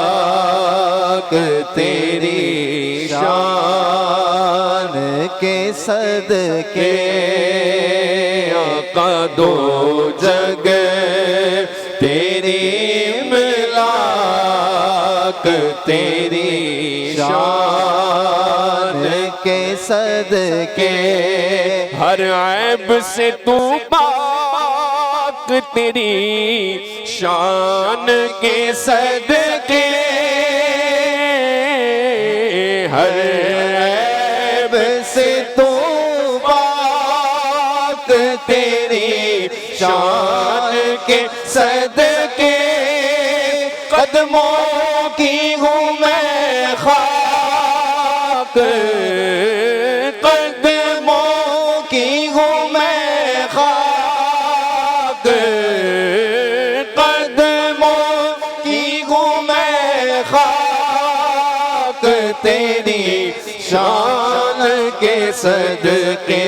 اخلاق تیری شان کے صدقے آقا دو جگہ تیری املاک تیری شان کے صدقے ہر عیب سے تو پاک تیری شان کے صدقے ہر عیب سے تو پاک تیری شان کے صدقے قدموں کی ہوں میں خاک قدموں کی ہوں میں خاک قدموں کی ہوں میں خاک تیری شان کے صدقے